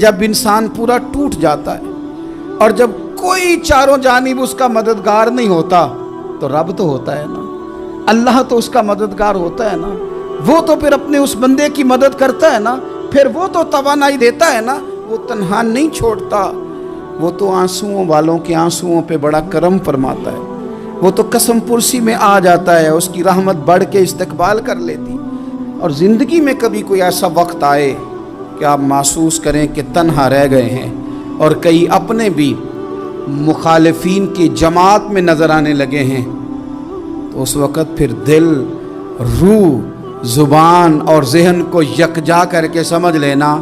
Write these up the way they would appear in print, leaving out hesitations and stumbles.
جب انسان پورا ٹوٹ جاتا ہے اور جب کوئی چاروں جانب اس کا مددگار نہیں ہوتا تو رب تو ہوتا ہے نا، اللہ تو اس کا مددگار ہوتا ہے نا، وہ تو پھر اپنے اس بندے کی مدد کرتا ہے نا، پھر وہ تو توانائی دیتا ہے نا، وہ تنہا نہیں چھوڑتا، وہ تو آنسوؤں والوں کے آنسوؤں پہ بڑا کرم فرماتا ہے، وہ تو قسم پرسی میں آ جاتا ہے، اس کی رحمت بڑھ کے استقبال کر لیتی۔ اور زندگی میں کبھی کوئی ایسا وقت آئے کہ آپ محسوس کریں کہ تنہا رہ گئے ہیں اور کئی اپنے بھی مخالفین کی جماعت میں نظر آنے لگے ہیں، تو اس وقت پھر دل، روح، زبان اور ذہن کو یکجا کر کے سمجھ لینا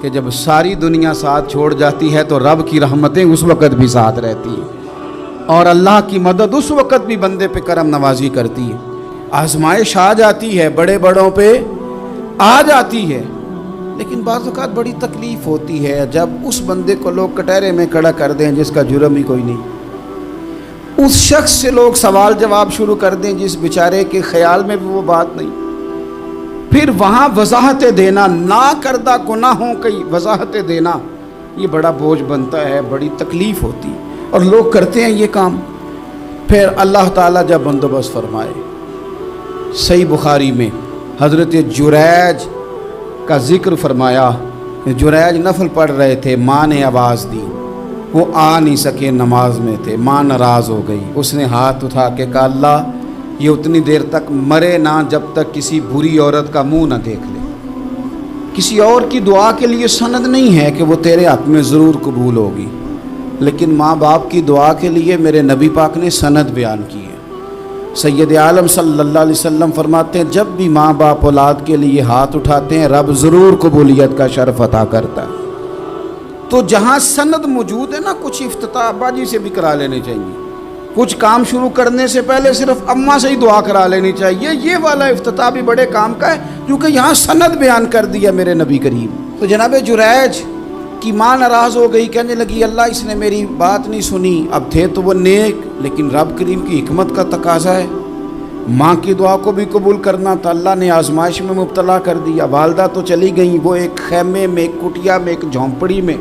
کہ جب ساری دنیا ساتھ چھوڑ جاتی ہے تو رب کی رحمتیں اس وقت بھی ساتھ رہتی ہیں، اور اللہ کی مدد اس وقت بھی بندے پہ کرم نوازی کرتی ہے۔ آزمائش آ جاتی ہے، بڑے بڑوں پہ آ جاتی ہے، لیکن بعض اوقات بڑی تکلیف ہوتی ہے جب اس بندے کو لوگ کٹہرے میں کھڑا کر دیں جس کا جرم ہی کوئی نہیں، اس شخص سے لوگ سوال جواب شروع کر دیں جس بیچارے کے خیال میں بھی وہ بات نہیں، پھر وہاں وضاحتیں دینا، نہ کردہ گناہوں کی وضاحتیں دینا، یہ بڑا بوجھ بنتا ہے، بڑی تکلیف ہوتی ہے، اور لوگ کرتے ہیں یہ کام۔ پھر اللہ تعالیٰ جب بندوبست فرمائے، صحیح بخاری میں حضرت جریج کا ذکر فرمایا، جریج نفل پڑھ رہے تھے، ماں نے آواز دی، وہ آ نہیں سکے، نماز میں تھے، ماں ناراض ہو گئی، اس نے ہاتھ اٹھا کے کہا اللہ یہ اتنی دیر تک مرے نہ جب تک کسی بری عورت کا منہ نہ دیکھ لے۔ کسی اور کی دعا کے لیے سند نہیں ہے کہ وہ تیرے حق میں ضرور قبول ہوگی، لیکن ماں باپ کی دعا کے لیے میرے نبی پاک نے سند بیان کی ہے۔ سید عالم صلی اللہ علیہ وسلم فرماتے ہیں جب بھی ماں باپ اولاد کے لیے ہاتھ اٹھاتے ہیں رب ضرور قبولیت کا شرف عطا کرتا ہے۔ تو جہاں سند موجود ہے نا، کچھ افتتاح ابا جی سے بھی کرا لینے چاہیے، کچھ کام شروع کرنے سے پہلے صرف اماں سے ہی دعا کرا لینی چاہیے، یہ والا افتتاح بھی بڑے کام کا ہے کیونکہ یہاں سند بیان کر دیا میرے نبی کریم۔ تو جناب جریج کی ماں ناراض ہو گئی، کہنے لگی اللہ اس نے میری بات نہیں سنی، اب تھے تو وہ نیک، لیکن رب کریم کی حکمت کا تقاضا ہے، ماں کی دعا کو بھی قبول کرنا تھا، اللہ نے آزمائش میں مبتلا کر دیا۔ والدہ تو چلی گئیں، وہ ایک خیمے میں، ایک کٹیا میں، ایک جھونپڑی میں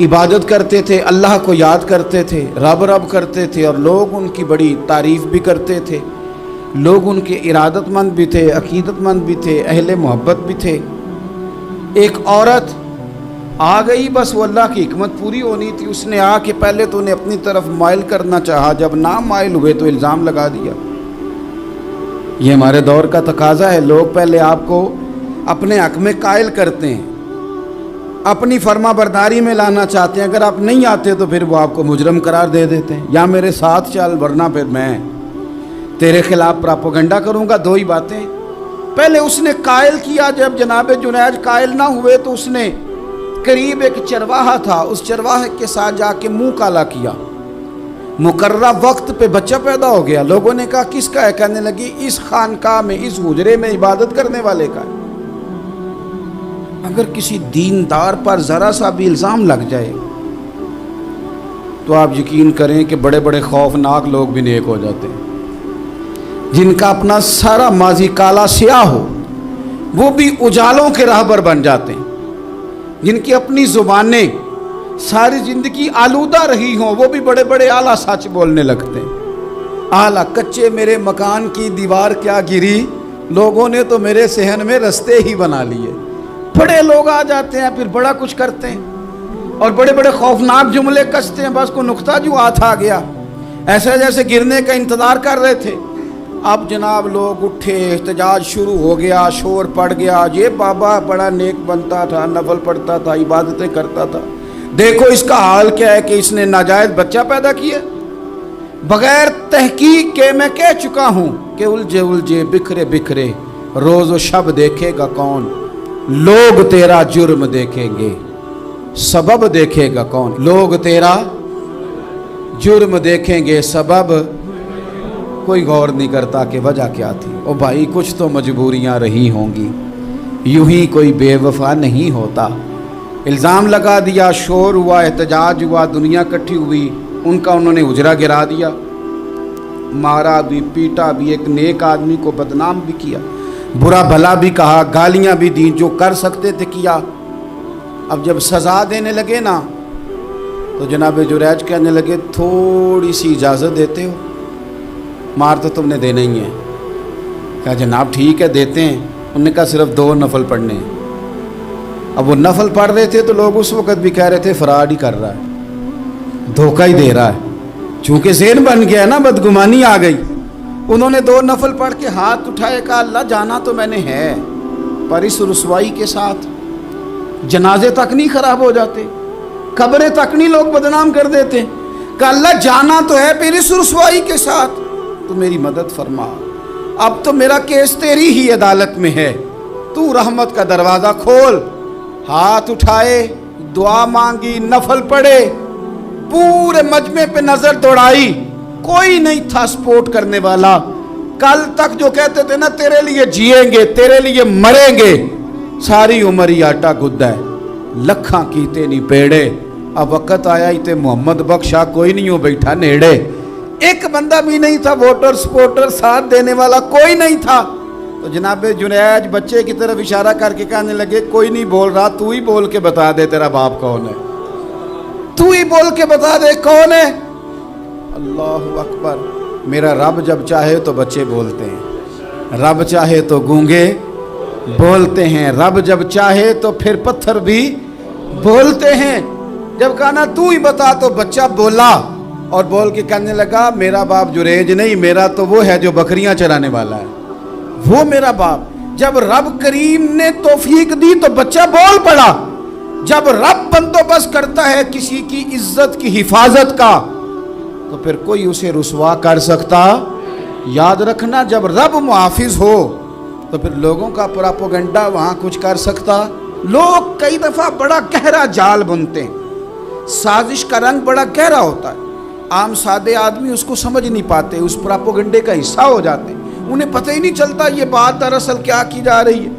عبادت کرتے تھے، اللہ کو یاد کرتے تھے، رب رب کرتے تھے، اور لوگ ان کی بڑی تعریف بھی کرتے تھے، لوگ ان کے ارادت مند بھی تھے، عقیدت مند بھی تھے، اہل محبت بھی تھے۔ ایک عورت آ گئی، بس وہ اللہ کی حکمت پوری ہونی تھی، اس نے آ کے پہلے تو انہیں اپنی طرف مائل کرنا چاہا، جب نہ مائل ہوئے تو الزام لگا دیا۔ یہ ہمارے دور کا تقاضا ہے، لوگ پہلے آپ کو اپنے حق میں قائل کرتے ہیں، اپنی فرما برداری میں لانا چاہتے ہیں، اگر آپ نہیں آتے تو پھر وہ آپ کو مجرم قرار دے دیتے ہیں، یا میرے ساتھ چل ورنہ پھر میں تیرے خلاف پراپوگنڈا کروں گا۔ دو ہی باتیں، پہلے اس نے قائل کیا، جب جناب جنید قائل نہ ہوئے تو اس نے قریب ایک چرواہا تھا، اس چرواہے کے ساتھ جا کے منہ کالا کیا، مقررہ وقت پہ بچہ پیدا ہو گیا، لوگوں نے کہا کس کا ہے، کہنے لگی اس خانقاہ میں، اس حجرے میں عبادت کرنے والے کا ہے۔ اگر کسی دیندار پر ذرا سا بھی الزام لگ جائے تو آپ یقین کریں کہ بڑے بڑے خوفناک لوگ بھی نیک ہو جاتے ہیں، جن کا اپنا سارا ماضی کالا سیاہ ہو وہ بھی اجالوں کے راہبر بن جاتے ہیں، جن کی اپنی زبانیں ساری زندگی آلودہ رہی ہوں وہ بھی بڑے بڑے اعلیٰ سچ بولنے لگتے ہیں۔ اعلیٰ کچے میرے مکان کی دیوار کیا گری، لوگوں نے تو میرے صحن میں رستے ہی بنا لیے۔ بڑے لوگ آ جاتے ہیں، پھر بڑا کچھ کرتے ہیں اور بڑے بڑے خوفناک جملے کستے ہیں، بس کو نقطہ جو ہاتھ آ گیا ایسا جیسے گرنے کا انتظار کر رہے تھے۔ اب جناب لوگ اٹھے، احتجاج شروع ہو گیا، شور پڑ گیا، یہ بابا بڑا نیک بنتا تھا، نفل پڑھتا تھا، عبادتیں کرتا تھا، دیکھو اس کا حال کیا ہے کہ اس نے ناجائز بچہ پیدا کیا۔ بغیر تحقیق کے میں کہہ چکا ہوں کہ الجھے الجھے بکھرے بکھرے روز و شب دیکھے گا کون، لوگ تیرا جرم دیکھیں گے، سبب دیکھے گا کون، لوگ تیرا جرم دیکھیں گے، سبب کوئی غور نہیں کرتا کہ وجہ کیا تھی۔ او بھائی کچھ تو مجبوریاں رہی ہوں گی، یوں ہی کوئی بے وفا نہیں ہوتا۔ الزام لگا دیا، شور ہوا، احتجاج ہوا، دنیا اکٹھی ہوئی، ان کا انہوں نے حجرہ گرا دیا، مارا بھی، پیٹا بھی، ایک نیک آدمی کو بدنام بھی کیا، برا بھلا بھی کہا، گالیاں بھی دیں، جو کر سکتے تھے کیا۔ اب جب سزا دینے لگے نا تو جناب جریج کہنے لگے تھوڑی سی اجازت دیتے ہو، مار تو تم نے دینا ہی ہے۔ کہا جناب ٹھیک ہے دیتے ہیں۔ انہوں نے کہا صرف 2 نفل پڑھنے ہیں۔ اب وہ نفل پڑھ رہے تھے تو لوگ اس وقت بھی کہہ رہے تھے فراڈ ہی کر رہا ہے، دھوکہ ہی دے رہا ہے، چونکہ ذہن بن گیا نا، بدگمانی آ گئی۔ انہوں نے 2 نفل پڑھ کے ہاتھ اٹھائے، کہا اللہ جانا تو میں نے ہے، پر اس رسوائی کے ساتھ جنازے تک نہیں خراب ہو جاتے، قبریں تک نہیں لوگ بدنام کر دیتے۔ کہا اللہ جانا تو ہے، پھر اس رسوائی کے ساتھ تو میری مدد فرما، اب تو میرا کیس تیری ہی عدالت میں ہے، تو رحمت کا دروازہ کھول۔ ہاتھ اٹھائے، دعا مانگی، نفل پڑھے، پورے مجمع پہ نظر دوڑائی، کوئی نہیں تھا سپورٹ کرنے والا۔ کل تک جو کہتے تھے نا تیرے لیے جیئیں گے، تیرے لیے مریں گے، ساری عمر ہی آٹا گدا ہے، لکھاں کیتے نہیں پیڑے، اب وقت آیا ہی تے محمد بخشا کوئی نہیں ہو بیٹھا نیڑے۔ ایک بندہ بھی نہیں تھا، ووٹر سپورٹر ساتھ دینے والا کوئی نہیں تھا۔ تو جناب جنید بچے کی طرف اشارہ کر کے کہنے لگے کوئی نہیں بول رہا، تو ہی بول کے بتا دے تیرا باپ کون ہے، تو ہی بول کے بتا دے کون ہے۔ اللہ اکبر۔ میرا رب جب چاہے تو بچے بولتے ہیں، رب چاہے تو گونگے بولتے ہیں، رب جب چاہے تو پھر پتھر بھی بولتے ہیں۔ جب کہا نا تو ہی بتا تو بچہ بولا، اور بول کے کہنے لگا میرا باپ جریج نہیں، میرا تو وہ ہے جو بکریاں چرانے والا ہے، وہ میرا باپ۔ جب رب کریم نے توفیق دی تو بچہ بول پڑا۔ جب رب بندوبست کرتا ہے کسی کی عزت کی حفاظت کا تو پھر کوئی اسے رسوا کر سکتا؟ یاد رکھنا جب رب محافظ ہو تو پھر لوگوں کا پراپوگنڈا وہاں کچھ کر سکتا؟ لوگ کئی دفعہ بڑا گہرا جال بنتے ہیں، سازش کا رنگ بڑا گہرا ہوتا ہے، عام سادے آدمی اس کو سمجھ نہیں پاتے، اس پراپوگنڈے کا حصہ ہو جاتے ہیں، انہیں پتہ ہی نہیں چلتا یہ بات دراصل کیا کی جا رہی ہے۔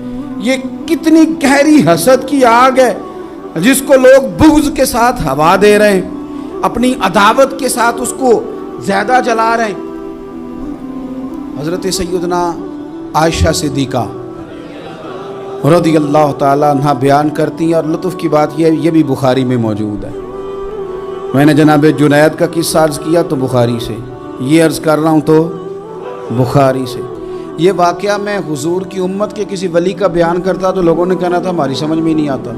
یہ کتنی گہری حسد کی آگ ہے جس کو لوگ بغض کے ساتھ ہوا دے رہے ہیں، اپنی عداوت کے ساتھ اس کو زیادہ جلا رہے ہیں۔ حضرت سیدنا عائشہ صدیقہ رضی اللہ تعالیٰ عنہ بیان کرتی ہیں، اور لطف کی بات یہ بھی بخاری میں موجود ہے۔ میں نے جناب جنید کا قصہ عرض کیا تو بخاری سے، یہ عرض کر رہا ہوں تو بخاری سے۔ یہ واقعہ میں حضور کی امت کے کسی ولی کا بیان کرتا تو لوگوں نے کہنا تھا ہماری سمجھ میں نہیں آتا۔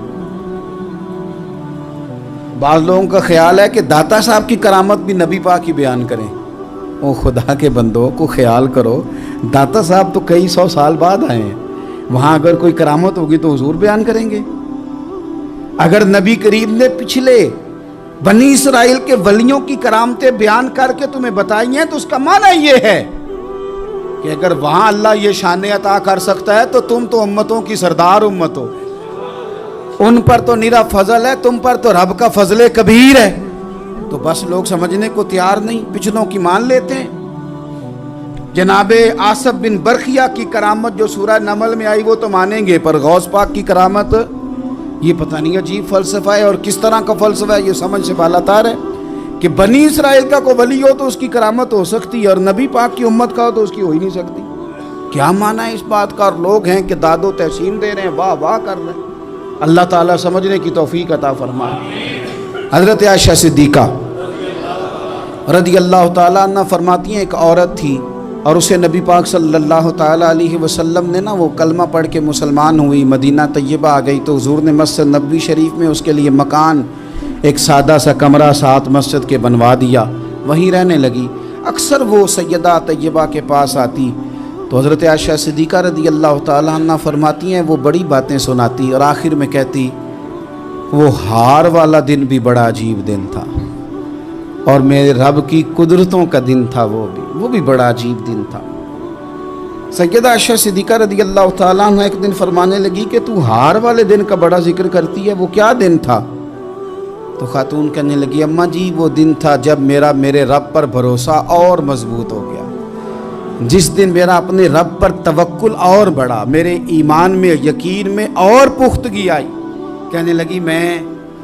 بعض لوگوں کا خیال ہے کہ داتا صاحب کی کرامت بھی نبی پاک ہی بیان کریں۔ او خدا کے بندوں کو خیال کرو، داتا صاحب تو کئی 100 سال بعد آئے ہیں، وہاں اگر کوئی کرامت ہوگی تو حضور بیان کریں گے؟ اگر نبی کریم نے پچھلے بنی اسرائیل کے ولیوں کی کرامتیں بیان کر کے تمہیں بتائی ہیں تو اس کا معنی یہ ہے کہ اگر وہاں اللہ یہ شان عطا کر سکتا ہے تو تم تو امتوں کی سردار امت ہو، ان پر تو نیرا فضل ہے، تم پر تو رب کا فضل کبیر ہے۔ تو بس لوگ سمجھنے کو تیار نہیں، پچھلوں کی مان لیتے ہیں۔ جناب آصف بن برخیہ کی کرامت جو سورہ نمل میں آئی وہ تو مانیں گے، پر غوث پاک کی کرامت یہ پتہ نہیں عجیب فلسفہ ہے، اور کس طرح کا فلسفہ ہے، یہ سمجھ سے بالاتر ہے کہ بنی اسرائیل کا کوئی ولی ہو تو اس کی کرامت ہو سکتی ہے، اور نبی پاک کی امت کا ہو تو اس کی ہو ہی نہیں سکتی۔ کیا معنی ہے اس بات کا؟ اور لوگ ہیں کہ داد و تحسین دے رہے ہیں، واہ واہ کر رہے ہیں۔ اللہ تعالیٰ سمجھنے کی توفیق عطا فرمائے۔ حضرت عائشہ صدیقہ رضی اللہ تعالیٰ عنہ فرماتی ہیں ایک عورت تھی اور اسے نبی پاک صلی اللہ تعالیٰ علیہ وسلم نے وہ کلمہ پڑھ کے مسلمان ہوئی، مدینہ طیبہ آ گئی تو حضور نے مسجد نبوی شریف میں اس کے لیے مکان، ایک سادہ سا کمرہ ساتھ مسجد کے بنوا دیا، وہیں رہنے لگی۔ اکثر وہ سیدہ طیبہ کے پاس آتی تو حضرت عائشہ صدیقہ رضی اللہ تعالیٰ عنہ فرماتی ہیں وہ بڑی باتیں سناتی اور آخر میں کہتی وہ ہار والا دن بھی بڑا عجیب دن تھا، اور میرے رب کی قدرتوں کا دن تھا، وہ بھی بڑا عجیب دن تھا۔ سیدہ عائشہ صدیقہ رضی اللہ تعالیٰ عنہ ایک دن فرمانے لگی کہ تو ہار والے دن کا بڑا ذکر کرتی ہے، وہ کیا دن تھا؟ تو خاتون کہنے لگی اماں جی وہ دن تھا جب میرے رب پر بھروسہ اور مضبوط ہو گیا، جس دن میرا اپنے رب پر توکل اور بڑھا، میرے ایمان میں یقین میں اور پختگی آئی۔ کہنے لگی میں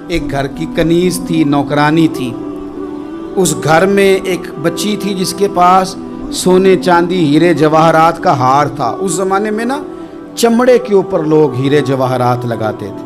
ایک گھر کی کنیز تھی، نوکرانی تھی، اس گھر میں ایک بچی تھی جس کے پاس سونے چاندی ہیرے جواہرات کا ہار تھا۔ اس زمانے میں چمڑے کے اوپر لوگ ہیرے جواہرات لگاتے تھے،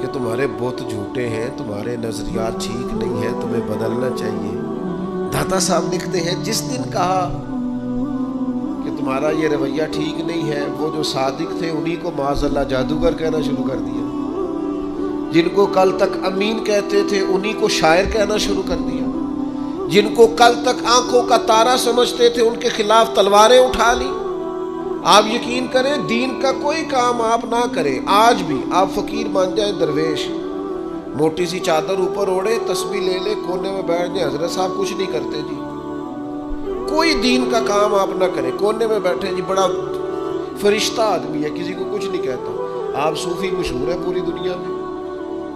کہ تمہارے بت جھوٹے ہیں, تمہارے نظریات ٹھیک نہیں ہیں, تمہیں بدلنا چاہیے. داتا صاحب لکھتے ہیں جس دن کہا کہ تمہارا یہ رویہ ٹھیک نہیں ہے, وہ جو صادق تھے انہی کو معاذ اللہ جادوگر کہنا شروع کر دیا. جن کو کل تک امین کہتے تھے انہی کو شاعر کہنا شروع کر دیا. جن کو کل تک آنکھوں کا تارا سمجھتے تھے ان کے خلاف تلواریں اٹھا لی. آپ یقین کریں دین کا کوئی کام آپ نہ کریں, آج بھی آپ فقیر بن جائیں درویش, موٹی سی چادر اوپر اوڑے, تسبیح لے لے, کونے میں بیٹھ جائیں, حضرت صاحب کچھ نہیں کرتے جی, کوئی دین کا کام آپ نہ کریں, کونے میں بیٹھے جی بڑا فرشتہ آدمی ہے, کسی کو کچھ نہیں کہتا. آپ صوفی مشہور ہے پوری دنیا میں,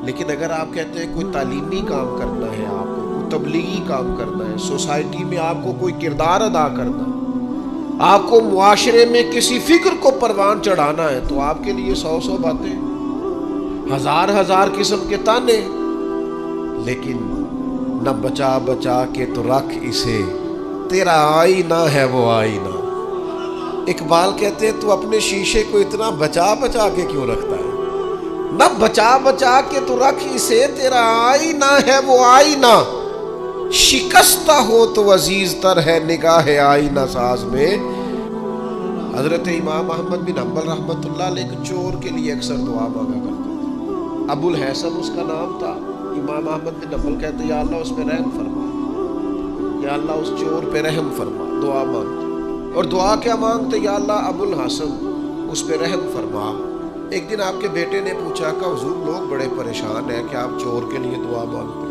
لیکن اگر آپ کہتے ہیں کوئی تعلیمی کام کرنا ہے, آپ کو کوئی تبلیغی کام کرنا ہے, سوسائٹی میں آپ کو کوئی کردار ادا کرنا ہے, آپ کو معاشرے میں کسی فکر کو پروان چڑھانا ہے, تو آپ کے لیے 100 باتیں, ہزار قسم کے تانے, لیکن نہ بچا بچا کے تو رکھ اسے, تیرا آئینہ ہے وہ آئینہ. اقبال کہتے ہیں تو اپنے شیشے کو اتنا بچا بچا کے کیوں رکھتا ہے؟ نہ بچا بچا کے تو رکھ اسے, تیرا آئینہ ہے وہ آئینہ. شکستہ ہو تو عزیز تر ہے نگاہ آئینہ ساز میں. حضرت امام احمد بن حنبل رحمۃ اللہ علیہ ایک چور کے لیے اکثر دعا مانگا کرتے تھے. ابو الحسن اس کا نام تھا. امام احمد بن حنبل کہتے یا اللہ اس پہ رحم فرما, یا اللہ اس چور پہ رحم فرما, دعا مانگتے. اور دعا کیا مانگتے؟ یا اللہ ابو الحسن اس پہ رحم فرما. ایک دن آپ کے بیٹے نے پوچھا کہ حضور لوگ بڑے پریشان ہیں کہ آپ چور کے لیے دعا مانگتے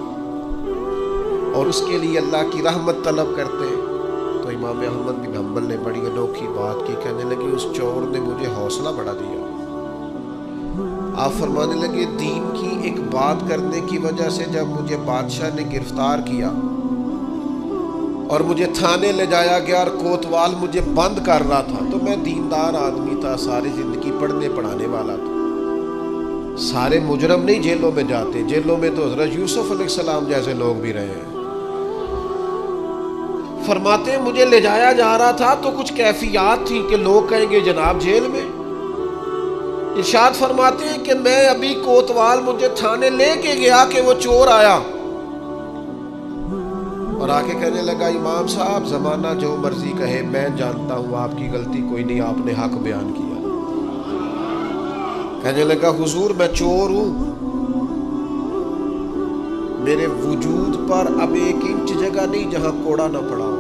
اور اس کے لیے اللہ کی رحمت طلب کرتے. تو امام احمد بن حنبل نے بڑی انوکھی بات کی, کہنے لگے اس چور نے مجھے حوصلہ بڑھا دیا. آپ فرمانے لگے دین کی ایک بات کرنے کی وجہ سے جب مجھے بادشاہ نے گرفتار کیا اور مجھے تھانے لے جایا گیا اور کوتوال مجھے بند کر رہا تھا, تو میں دیندار آدمی تھا, ساری زندگی پڑھنے پڑھانے والا تھا. سارے مجرم نہیں جیلوں میں جاتے, جیلوں میں تو حضرت یوسف علیہ السلام جیسے لوگ بھی رہے ہیں. فرماتے ہیں مجھے لے جایا جا رہا تھا تو کچھ کیفیات تھی کہ لوگ کہیں گے جناب جیل میں. ارشاد فرماتے ہیں کہ میں ابھی کوتوال مجھے تھانے لے کے گیا کہ وہ چور آیا اور آ کے کہنے لگا امام صاحب زمانہ جو مرضی کہے, میں جانتا ہوں آپ کی غلطی کوئی نہیں, آپ نے حق بیان کیا. کہنے لگا حضور میں چور ہوں, میرے وجود پر اب 1 انچ جگہ نہیں جہاں کوڑا نہ پڑا ہو.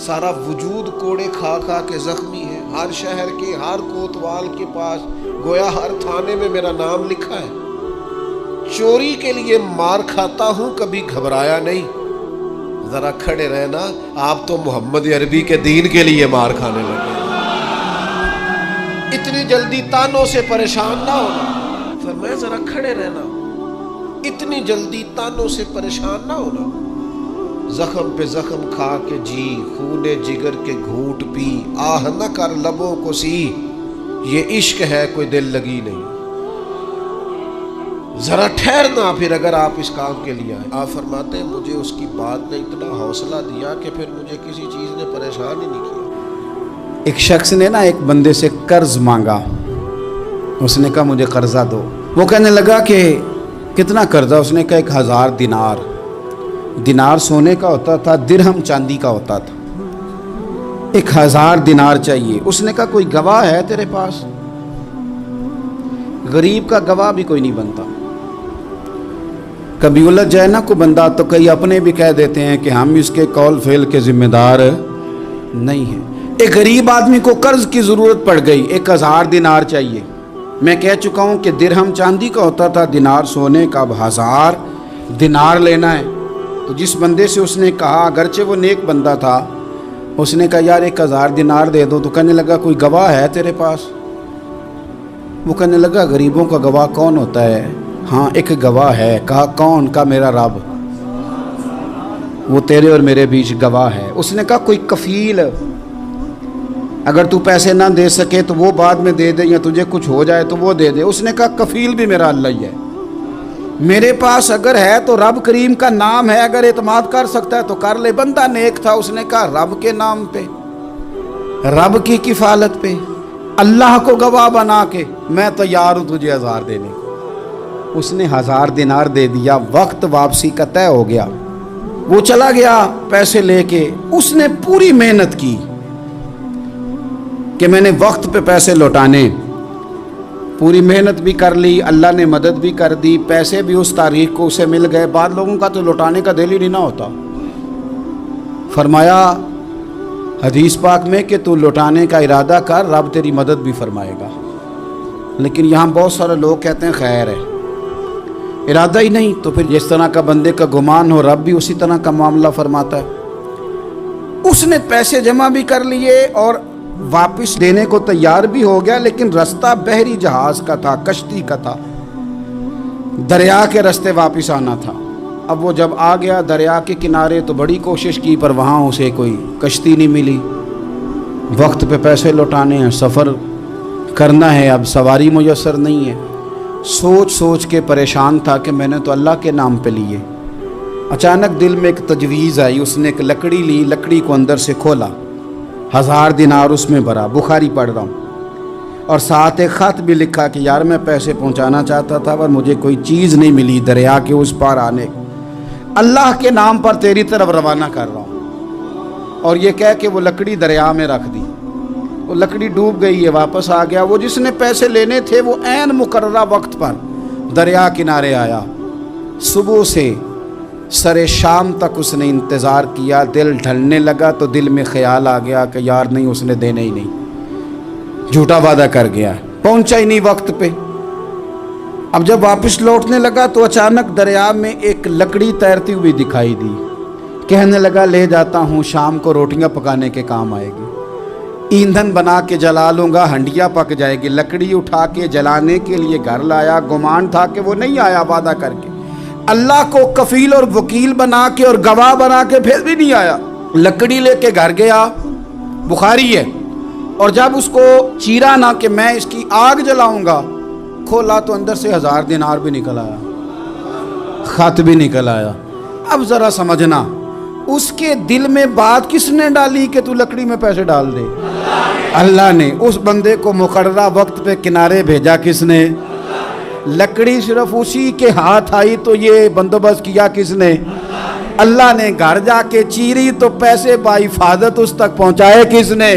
سارا وجود کوڑے کھا کھا کے زخمی ہے. ہر شہر کے ہر کوتوال کے پاس گویا ہر تھانے میں میرا نام لکھا ہے. چوری کے لیے مار کھاتا ہوں, کبھی گھبرایا نہیں. ذرا کھڑے رہنا, آپ تو محمد عربی کے دین کے لیے مار کھانے لگے. اتنی جلدی تانوں سے پریشان نہ ہونا. فرمایا ذرا کھڑے رہنا, اتنی جلدی تانوں سے پریشان نہ ہونا. زخم پہ زخم کھا کے جی, خون جگر کے گھونٹ پی, آہ نہ کر لبوں کو سی, یہ عشق ہے کوئی دل لگی نہیں. ذرا ٹھہرنا پھر اگر آپ اس کام کے لیے آئے. آپ فرماتے ہیں مجھے اس کی بات نے اتنا حوصلہ دیا کہ پھر مجھے کسی چیز نے پریشان ہی نہیں کیا. ایک شخص نے نا ایک بندے سے قرض مانگا, اس نے کہا مجھے قرضہ دو. وہ کہنے لگا کہ کتنا قرضہ؟ اس نے کہا 1000 دینار. دینار سونے کا ہوتا تھا, درہم چاندی کا ہوتا تھا. 1000 دینار چاہیے. اس نے کہا کوئی گواہ ہے تیرے پاس؟ غریب کا گواہ بھی کوئی نہیں بنتا. کبھی الجھ جائے نا کوئی بندہ تو کئی اپنے بھی کہہ دیتے ہیں کہ ہم اس کے قول فعل کے ذمہ دار نہیں ہیں. ایک غریب آدمی کو قرض کی ضرورت پڑ گئی, 1000 دینار چاہیے. میں کہہ چکا ہوں کہ درہم چاندی کا ہوتا تھا, دینار سونے کا. اب 1000 دینار لینا ہے. تو جس بندے سے اس نے کہا, اگرچہ وہ نیک بندہ تھا, اس نے کہا یار 1000 دینار دے دو. تو کہنے لگا کوئی گواہ ہے تیرے پاس؟ وہ کہنے لگا غریبوں کا گواہ کون ہوتا ہے؟ ہاں ایک گواہ ہے. کہا کون؟ کا میرا رب, وہ تیرے اور میرے بیچ گواہ ہے. اس نے کہا کوئی کفیل, اگر تو پیسے نہ دے سکے تو وہ بعد میں دے دے, یا تجھے کچھ ہو جائے تو وہ دے دے. اس نے کہا کفیل بھی میرا اللہ ہی ہے. میرے پاس اگر ہے تو رب کریم کا نام ہے, اگر اعتماد کر سکتا ہے تو کر لے. بندہ نیک تھا, اس نے کہا رب کے نام پہ, رب کی کفالت پہ, اللہ کو گواہ بنا کے میں تیار ہوں تجھے 1000 دینے کو. اس نے 1000 دینار دے دیا، وقت واپسی کا طے ہو گیا، وہ چلا گیا پیسے لے کے۔ اس نے پوری محنت کی کہ میں نے وقت پہ پیسے لوٹانے، پوری محنت بھی کر لی، اللہ نے مدد بھی کر دی، پیسے بھی اس تاریخ کو اسے مل گئے۔ بعض لوگوں کا تو لوٹانے کا دل ہی نہیں نہ ہوتا۔ فرمایا حدیث پاک میں کہ تو لوٹانے کا ارادہ کر، رب تیری مدد بھی فرمائے گا۔ لیکن یہاں بہت سارے لوگ کہتے ہیں خیر ہے، ارادہ ہی نہیں، تو پھر جس طرح کا بندے کا گمان ہو رب بھی اسی طرح کا معاملہ فرماتا ہے۔ اس نے پیسے جمع بھی کر لیے اور واپس دینے کو تیار بھی ہو گیا، لیکن رستہ بحری جہاز کا تھا، کشتی کا تھا، دریا کے رستے واپس آنا تھا۔ اب وہ جب آ گیا دریا کے کنارے تو بڑی کوشش کی، پر وہاں اسے کوئی کشتی نہیں ملی۔ وقت پہ پیسے لوٹانے ہیں، سفر کرنا ہے، اب سواری میسر نہیں ہے۔ سوچ سوچ کے پریشان تھا کہ میں نے تو اللہ کے نام پہ لیے۔ اچانک دل میں ایک تجویز آئی، اس نے ایک لکڑی لی، لکڑی کو اندر سے کھولا، 1000 دینار اس میں بھرا، بخاری پڑھ رہا ہوں، اور ساتھ ایک خط بھی لکھا کہ یار میں پیسے پہنچانا چاہتا تھا پر مجھے کوئی چیز نہیں ملی دریا کے اس پار آنے، اللہ کے نام پر تیری طرف روانہ کر رہا ہوں۔ اور یہ کہہ کہ وہ لکڑی دریا میں رکھ دی، وہ لکڑی ڈوب گئی ہے، واپس آ گیا۔ وہ جس نے پیسے لینے تھے وہ عین مقررہ وقت پر دریا کنارے آیا۔ صبح سے سر شام تک اس نے انتظار کیا، دل ڈھلنے لگا تو دل میں خیال آ گیا کہ یار نہیں، اس نے دینا ہی نہیں، جھوٹا وعدہ کر گیا، پہنچا ہی نہیں وقت پہ۔ اب جب واپس لوٹنے لگا تو اچانک دریا میں ایک لکڑی تیرتی ہوئی دکھائی دی، کہنے لگا لے جاتا ہوں، شام کو روٹیاں پکانے کے کام آئے گی، ایندھن بنا کے جلا لوں گا، ہنڈیا پک جائے گی۔ لکڑی اٹھا کے جلانے کے لیے گھر لایا، گمان تھا کہ وہ نہیں آیا وعدہ کر کے، اللہ کو کفیل اور وکیل بنا کے اور گواہ بنا کے پھر بھی نہیں آیا۔ لکڑی لے کے گھر گیا، بخاری ہے، اور جب اس کو چیرا نہ کہ میں اس کی آگ جلاؤں گا، کھولا تو اندر سے 1000 دینار بھی نکل آیا، خط بھی نکل آیا۔ اب ذرا سمجھنا، اس کے دل میں بات کس نے ڈالی کہ تو لکڑی میں پیسے ڈال دے؟ اللہ نے۔ اس بندے کو مقررہ وقت پہ کنارے بھیجا کس نے؟ لکڑی صرف اسی کے ہاتھ آئی تو یہ بندوبست کیا کس نے؟ اللہ نے۔ گھر جا کے چیری تو پیسے بحفاظت اس تک پہنچائے کس نے؟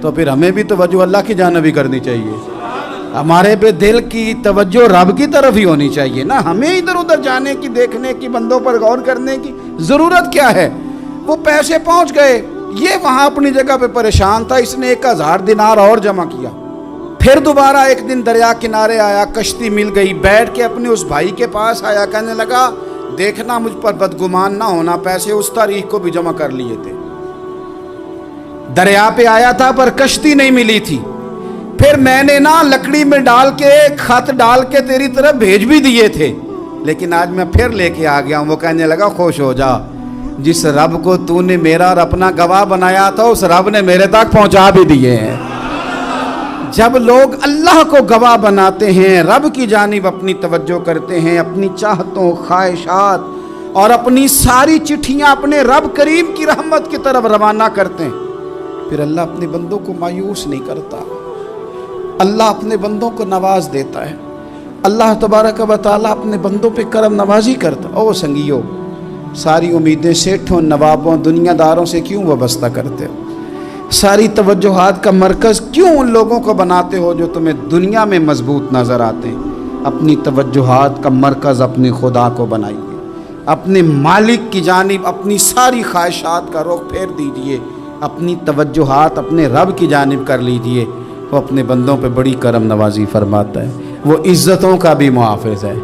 تو پھر ہمیں بھی توجہ اللہ کی جانب ہی کرنی چاہیے، ہمارے پہ دل کی توجہ رب کی طرف ہی ہونی چاہیے نا، ہمیں ادھر ادھر جانے کی، دیکھنے کی، بندوں پر غور کرنے کی ضرورت کیا ہے؟ وہ پیسے پہنچ گئے، یہ وہاں اپنی جگہ پہ پریشان تھا، اس نے 1000 دینار اور جمع کیا۔ پھر دوبارہ ایک دن دریا کنارے آیا، کشتی مل گئی، بیٹھ کے اپنے اس بھائی کے پاس آیا، کہنے لگا دیکھنا مجھ پر بدگمان نہ ہونا، پیسے اس تاریخ کو بھی جمع کر لیے تھے، دریا پہ آیا تھا پر کشتی نہیں ملی تھی، پھر میں نے نا لکڑی میں ڈال کے خط ڈال کے تیری طرف بھیج بھی دیے تھے، لیکن آج میں پھر لے کے آ گیا ہوں۔ وہ کہنے لگا خوش ہو جا، جس رب کو تو نے میرا اور اپنا گواہ بنایا تھا اس رب نے میرے تک پہنچا بھی دیے ہیں۔ جب لوگ اللہ کو گواہ بناتے ہیں، رب کی جانب اپنی توجہ کرتے ہیں، اپنی چاہتوں، خواہشات اور اپنی ساری چٹھیاں اپنے رب کریم کی رحمت کی طرف روانہ کرتے ہیں، پھر اللہ اپنے بندوں کو مایوس نہیں کرتا، اللہ اپنے بندوں کو نواز دیتا ہے، اللہ تبارک و تعالیٰ اپنے بندوں پہ کرم نوازی کرتا۔ او سنگیو، ساری امیدیں سیٹھوں، نوابوں، دنیا داروں سے کیوں وابستہ کرتے ہو؟ ساری توجہات کا مرکز کیوں ان لوگوں کو بناتے ہو جو تمہیں دنیا میں مضبوط نظر آتے ہیں؟ اپنی توجہات کا مرکز اپنے خدا کو بنائیے، اپنے مالک کی جانب اپنی ساری خواہشات کا رخ پھیر دیجئے، اپنی توجہات اپنے رب کی جانب کر لیجئے، وہ اپنے بندوں پہ بڑی کرم نوازی فرماتا ہے، وہ عزتوں کا بھی محافظ ہے،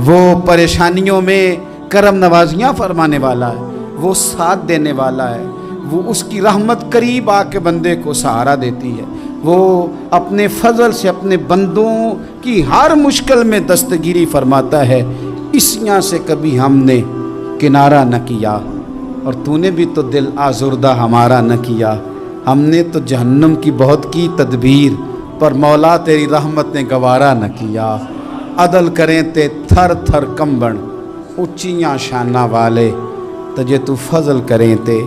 وہ پریشانیوں میں کرم نوازیاں فرمانے والا ہے، وہ ساتھ دینے والا ہے، وہ اس کی رحمت قریب آ کے بندے کو سہارا دیتی ہے، وہ اپنے فضل سے اپنے بندوں کی ہر مشکل میں دستگیری فرماتا ہے۔ اسیاں سے کبھی ہم نے کنارہ نہ کیا، اور تو نے بھی تو دل آزردہ ہمارا نہ کیا، ہم نے تو جہنم کی بہت کی تدبیر، پر مولا تیری رحمت نے گوارا نہ کیا۔ عدل کریں تے تھر تھر کمبن، اچیاں شانہ والے، تجھے تو فضل کریں تے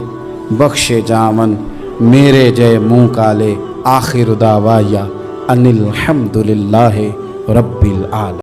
بخشے جامن، میرے جے منہ کالے، آخر دعوایا ان الحمدللہ رب العالمین۔